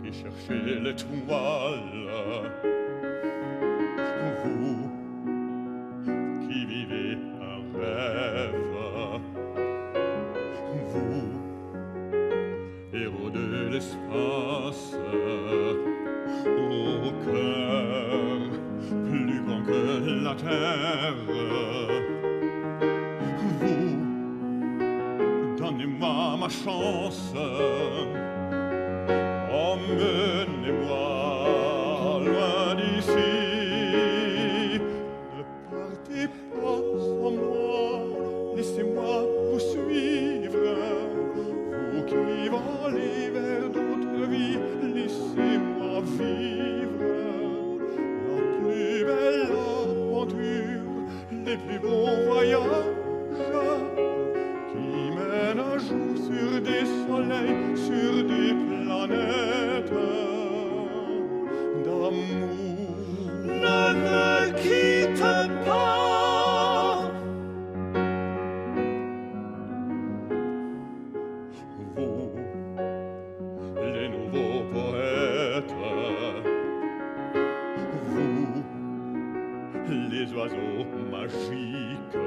et cherchez l'étoile. Vous qui vivez un rêve, vous, héros de l'espace, au cœur plus grand que la terre, vous, donnez-moi ma chance, emmenez-moi loin d'ici. Ne partez pas sans moi, laissez-moi vous suivre. Vous qui volez vers d'autres vies, laissez-moi vivre la plus belle aventure, les plus beaux voyages qui mènent un jour sur des soleils, sur des planètes d'amour. Ne me quitte pas. Vous, les nouveaux poètes, vous, les oiseaux magiques,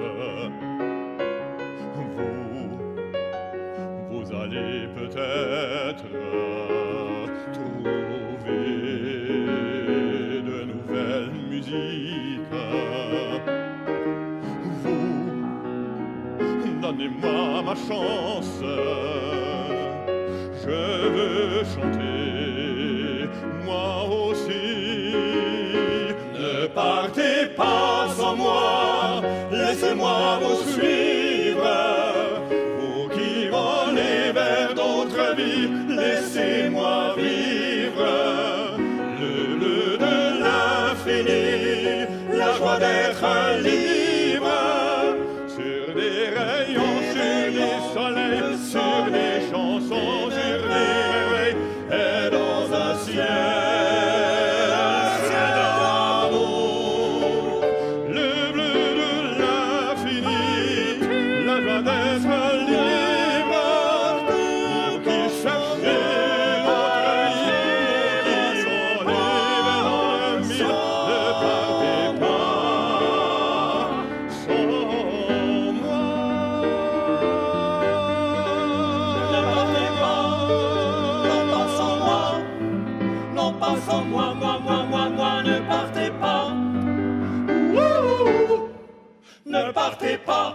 vous allez peut-être trouver de nouvelles musiques. Vous, donnez-moi ma chance, je veux chanter moi aussi. Ne partez pas sans moi, laissez-moi vous suivre. Vous qui volez vers d'autres vies, laissez-moi vivre le bleu de l'infini, la joie d'être libre. Sur des rayons, sur des soleils, sur des chansons, sur des réveils, et dans un ciel d'amour. Le bleu de l'infini, la joie d'être libre. Vous qui cherchez votre vie, vous qui volez vers le mille, ne partez pas sans moi. Ne partez pas, non pas sans moi, non pas sans moi, moi, ne partez pas. Ne partez pas.